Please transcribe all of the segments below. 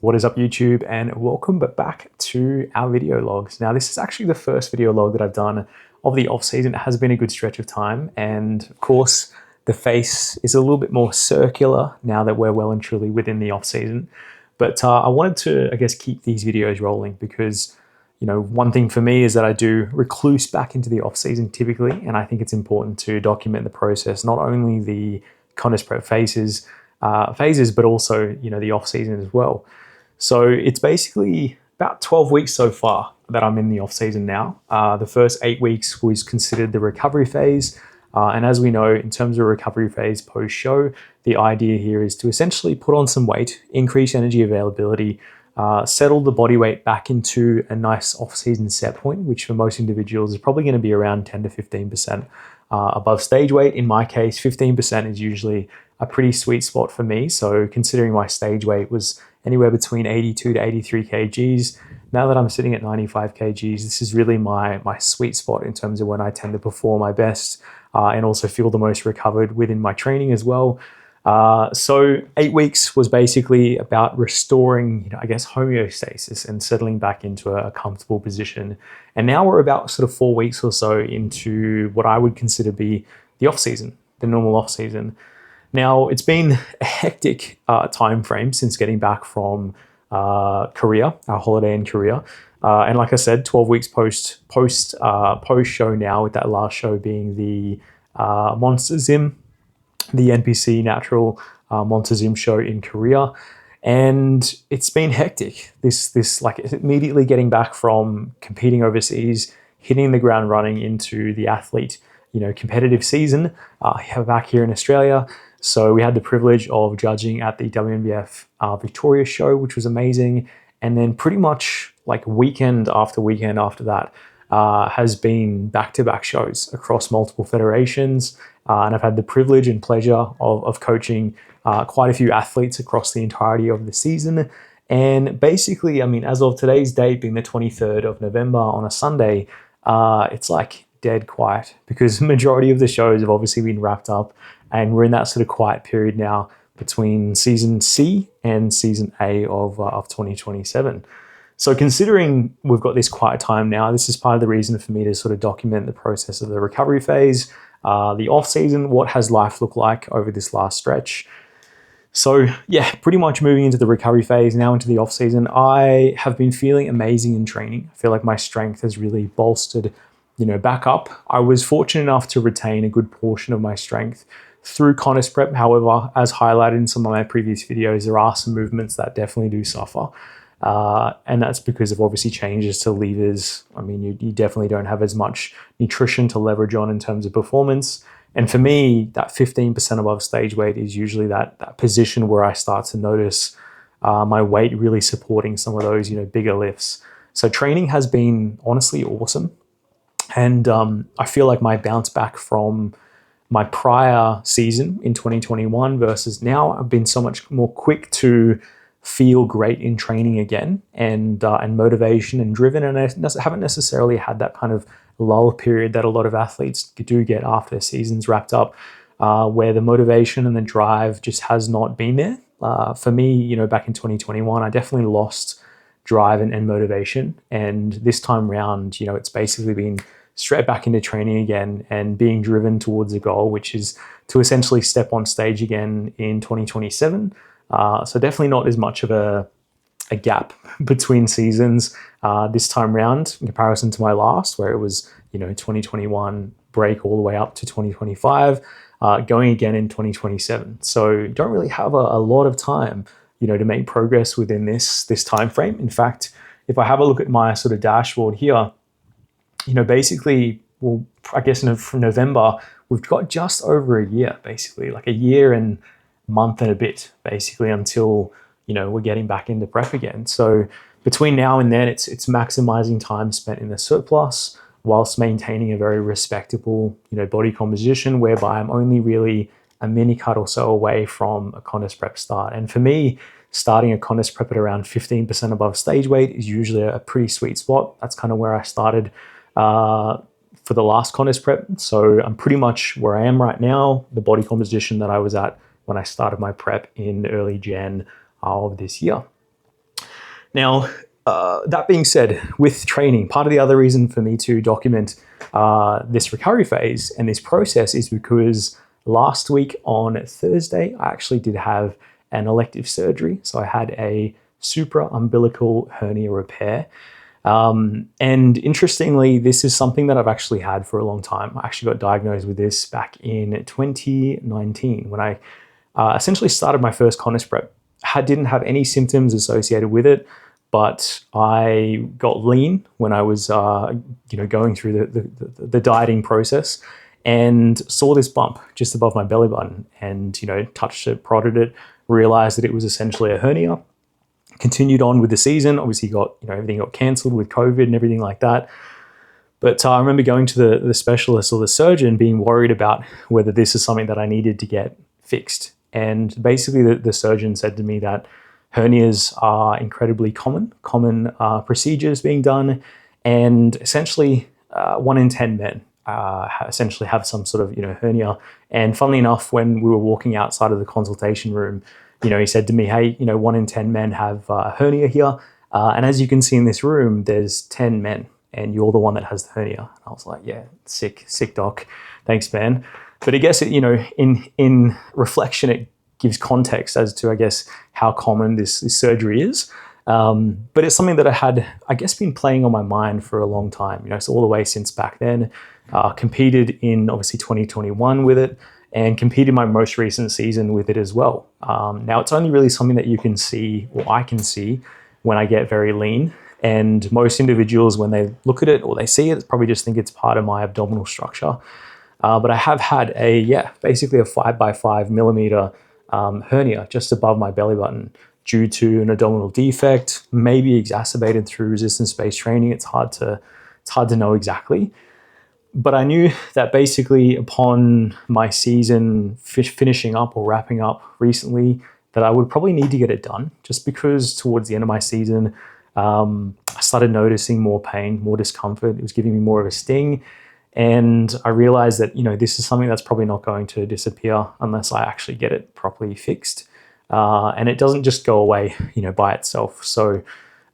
What is up, YouTube, and welcome back to our video logs. Now, this is actually the first video log that I've done of the off season. It has been a good stretch of time, and of course, the face is a little bit more circular now that we're well and truly within the off season. But I wanted to, I guess, keep these videos rolling because, you know, one thing for me is that I do recluse back into the off season typically, and I think it's important to document the process, not only the contest prep phases, but also, you know, the off season as well. So it's basically about 12 weeks so far that I'm in the off season now. The first 8 weeks was considered the recovery phase. And as we know, in terms of recovery phase post-show, the idea here is to essentially put on some weight, increase energy availability, settle the body weight back into a nice off-season set point, which for most individuals is probably going to be around 10 to 15% above stage weight. In my case, 15% is usually a pretty sweet spot for me. So considering my stage weight was anywhere between 82 to 83 kgs, now that I'm sitting at 95 kgs, this is really my sweet spot in terms of when I tend to perform my best and also feel the most recovered within my training as well. So 8 weeks was basically about restoring, you know, I guess, homeostasis and settling back into a comfortable position. And now we're about sort of 4 weeks or so into what I would consider be the off season, the normal off season. Now, it's been a hectic time frame since getting back from Korea, our holiday in Korea. And like I said, 12 weeks post show now, with that last show being the Monster Zim, the NPC Natural Monster Zim show in Korea. And it's been hectic. This like immediately getting back from competing overseas, hitting the ground running into the athlete, you know, competitive season back here in Australia. So we had the privilege of judging at the WNBF Victoria show, which was amazing. And then pretty much like weekend after that has been back-to-back shows across multiple federations. And I've had the privilege and pleasure of coaching quite a few athletes across the entirety of the season. And basically, I mean, as of today's date being the 23rd of November on a Sunday, it's like dead quiet because the majority of the shows have obviously been wrapped up. And we're in that sort of quiet period now between season C and season A of 2027. So considering we've got this quiet time now, this is part of the reason for me to sort of document the process of the recovery phase, the off season, what has life looked like over this last stretch. So yeah, pretty much moving into the recovery phase, now into the off season. I have been feeling amazing in training. I feel like my strength has really bolstered, you know, back up. I was fortunate enough to retain a good portion of my strength through contest prep. However, as highlighted in some of my previous videos, there are some movements that definitely do suffer. And that's because of obviously changes to levers. I mean, you definitely don't have as much nutrition to leverage on in terms of performance. And for me, that 15% above stage weight is usually that position where I start to notice my weight really supporting some of those, you know, bigger lifts. So training has been honestly awesome. And I feel like my bounce back from my prior season in 2021 versus now, I've been so much more quick to feel great in training again, and motivation and driven. And I haven't necessarily had that kind of lull period that a lot of athletes do get after their season's wrapped up, where the motivation and the drive just has not been there. For me, you know, back in 2021, I definitely lost drive and motivation. And this time round, you know, it's basically been straight back into training again and being driven towards a goal, which is to essentially step on stage again in 2027. So definitely not as much of a gap between seasons this time round in comparison to my last, where it was, you know, 2021 break all the way up to 2025, going again in 2027. So don't really have a lot of time, you know, to make progress within this time frame. In fact, if I have a look at my sort of dashboard here, you know, basically, well, I guess from November, we've got just over a year, basically, like a year and month and a bit, basically, until, you know, we're getting back into prep again. So between now and then, it's maximizing time spent in the surplus whilst maintaining a very respectable, you know, body composition, whereby I'm only really a mini cut or so away from a contest prep start. And for me, starting a contest prep at around 15% above stage weight is usually a pretty sweet spot. That's kind of where I started for the last contest prep. So I'm pretty much where I am right now, the body composition that I was at when I started my prep in early Jan of this year. Now, that being said, with training, part of the other reason for me to document this recovery phase and this process is because last week on Thursday, I actually did have an elective surgery. So I had a umbilical hernia repair. And interestingly, this is something that I've actually had for a long time. I actually got diagnosed with this back in 2019 when I essentially started my first contest prep. Didn't have any symptoms associated with it, but I got lean when I was going through the dieting process and saw this bump just above my belly button and touched it, prodded it, realized that it was essentially a hernia. Continued on with the season. Obviously got everything got cancelled with COVID and everything like that. But I remember going to the specialist or the surgeon being worried about whether this is something that I needed to get fixed. And basically the surgeon said to me that hernias are incredibly common procedures being done, and essentially 1 in 10 men essentially have some sort of hernia. And funnily enough, when we were walking outside of the consultation room, he said to me, hey, 1 in 10 men have a hernia here. And as you can see in this room, there's 10 men and you're the one that has the hernia. And I was like, yeah, sick doc. Thanks, man. But I guess, in reflection, it gives context as to, I guess, how common this surgery is. But it's something that I had, I guess, been playing on my mind for a long time, so all the way since back then. Competed in, obviously, 2021 with it, and competed my most recent season with it as well. Now, it's only really something that you can see, or I can see, when I get very lean. And most individuals, when they look at it or they see it, probably just think it's part of my abdominal structure. But I have had basically a 5x5 millimeter hernia just above my belly button due to an abdominal defect, maybe exacerbated through resistance-based training. It's hard to know exactly. But I knew that basically upon my season finishing up or wrapping up recently, that I would probably need to get it done, just because towards the end of my season, I started noticing more pain, more discomfort. It was giving me more of a sting. And I realized that, this is something that's probably not going to disappear unless I actually get it properly fixed. And it doesn't just go away, by itself. So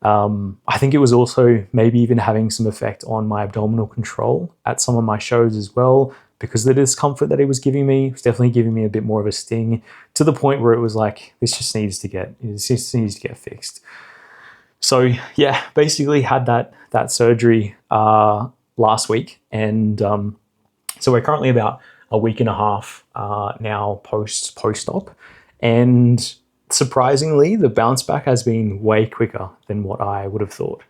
I think it was also maybe even having some effect on my abdominal control at some of my shows as well, because the discomfort that it was giving me was definitely giving me a bit more of a sting, to the point where it was like, this just needs to get fixed. So yeah, basically had that surgery last week, and so we're currently about a week and a half now post-op, and surprisingly, the bounce back has been way quicker than what I would have thought.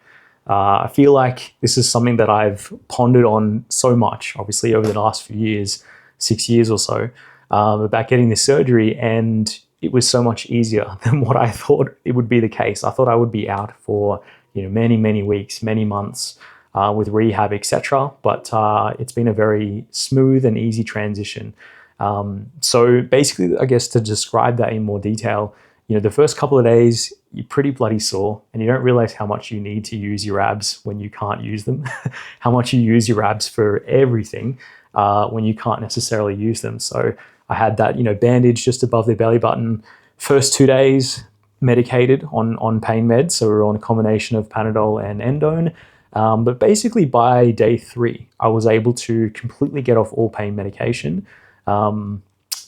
I feel like this is something that I've pondered on so much, obviously over the last few years, 6 years or so, about getting this surgery, and it was so much easier than what I thought it would be the case. I thought I would be out for many weeks, many months with rehab, etc. But it's been a very smooth and easy transition. So basically, I guess to describe that in more detail, the first couple of days, you're pretty bloody sore and you don't realize how much you need to use your abs when you can't use them, how much you use your abs for everything when you can't necessarily use them. So I had that, bandage just above the belly button. First 2 days, medicated on pain meds. So we were on a combination of Panadol and Endone. But basically by day 3, I was able to completely get off all pain medication.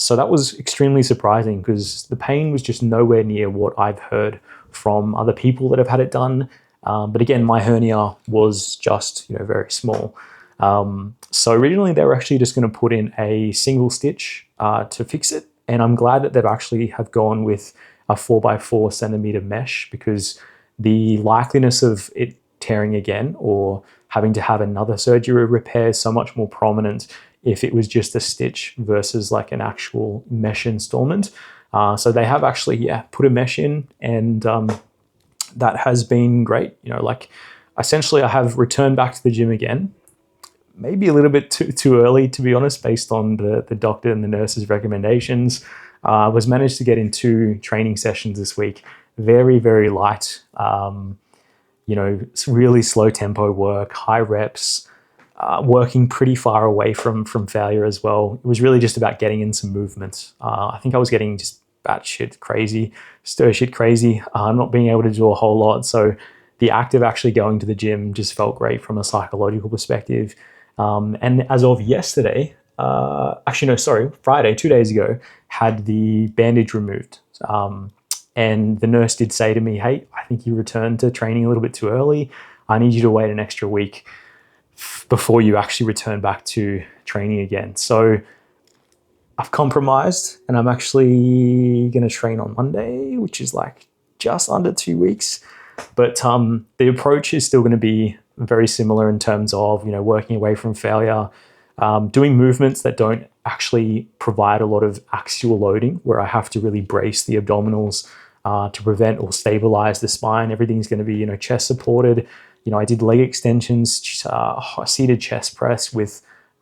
So that was extremely surprising because the pain was just nowhere near what I've heard from other people that have had it done. But again, my hernia was just, very small. So originally they were actually just going to put in a single stitch to fix it. And I'm glad that they've actually have gone with a 4x4 centimeter mesh, because the likeliness of it tearing again or having to have another surgery repair is so much more prominent if it was just a stitch versus like an actual mesh installment. So they have actually, put a mesh in, and that has been great. Essentially I have returned back to the gym again, maybe a little bit too early, to be honest, based on the doctor and the nurse's recommendations. Was managed to get in 2 training sessions this week, very, very light, it's really slow tempo work, high reps, working pretty far away from failure as well. It was really just about getting in some movement. I think I was getting just batshit crazy, stir shit crazy, not being able to do a whole lot. So the act of actually going to the gym just felt great from a psychological perspective. And as of yesterday, actually, no, sorry, Friday, 2 days ago, had the bandage removed. And the nurse did say to me, hey, I think you returned to training a little bit too early. I need you to wait an extra week before you actually return back to training again. So I've compromised and I'm actually going to train on Monday, which is like just under 2 weeks. But the approach is still going to be very similar in terms of, working away from failure, doing movements that don't actually provide a lot of axial loading, where I have to really brace the abdominals to prevent or stabilize the spine. Everything's going to be, chest supported. I did leg extensions, seated chest press with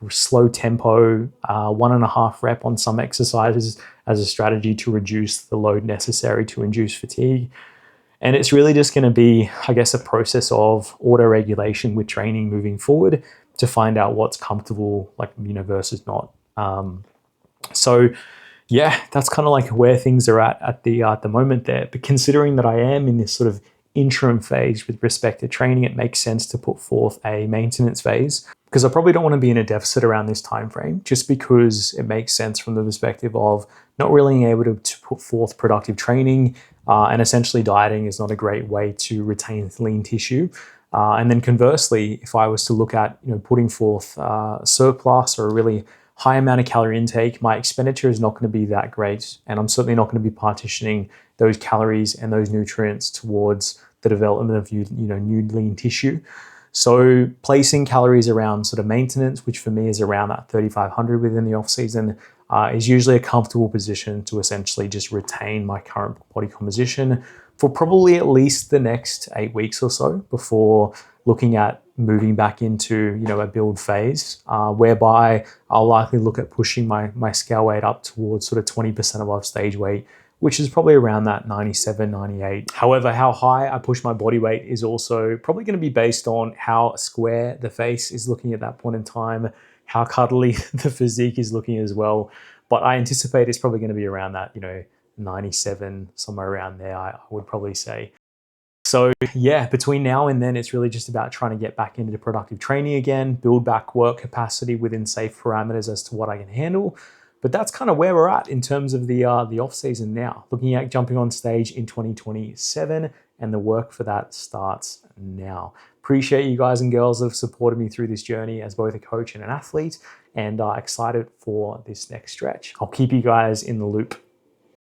slow tempo, 1.5 rep on some exercises as a strategy to reduce the load necessary to induce fatigue. And it's really just going to be, I guess, a process of auto-regulation with training moving forward to find out what's comfortable, versus not. So yeah, that's kind of like where things are at the moment there. But considering that I am in this sort of interim phase with respect to training, it makes sense to put forth a maintenance phase, because I probably don't want to be in a deficit around this time frame, just because it makes sense from the perspective of not really being able to put forth productive training, and essentially dieting is not a great way to retain lean tissue. And then conversely, if I was to look at putting forth surplus or a really high amount of calorie intake, my expenditure is not going to be that great, and I'm certainly not going to be partitioning those calories and those nutrients towards the development of new lean tissue. So placing calories around sort of maintenance, which for me is around that 3,500 within the off season, is usually a comfortable position to essentially just retain my current body composition for probably at least the next 8 weeks or so before looking at moving back into a build phase, whereby I'll likely look at pushing my scale weight up towards sort of 20% above stage weight, which is probably around that 97, 98. However, how high I push my body weight is also probably going to be based on how square the face is looking at that point in time, how cuddly the physique is looking as well. But I anticipate it's probably going to be around that, 97, somewhere around there, I would probably say. So yeah, between now and then, it's really just about trying to get back into productive training again, build back work capacity within safe parameters as to what I can handle. But that's kind of where we're at in terms of the off season now. Looking at jumping on stage in 2027, and the work for that starts now. Appreciate you guys and girls that have supported me through this journey as both a coach and an athlete, and excited for this next stretch. I'll keep you guys in the loop.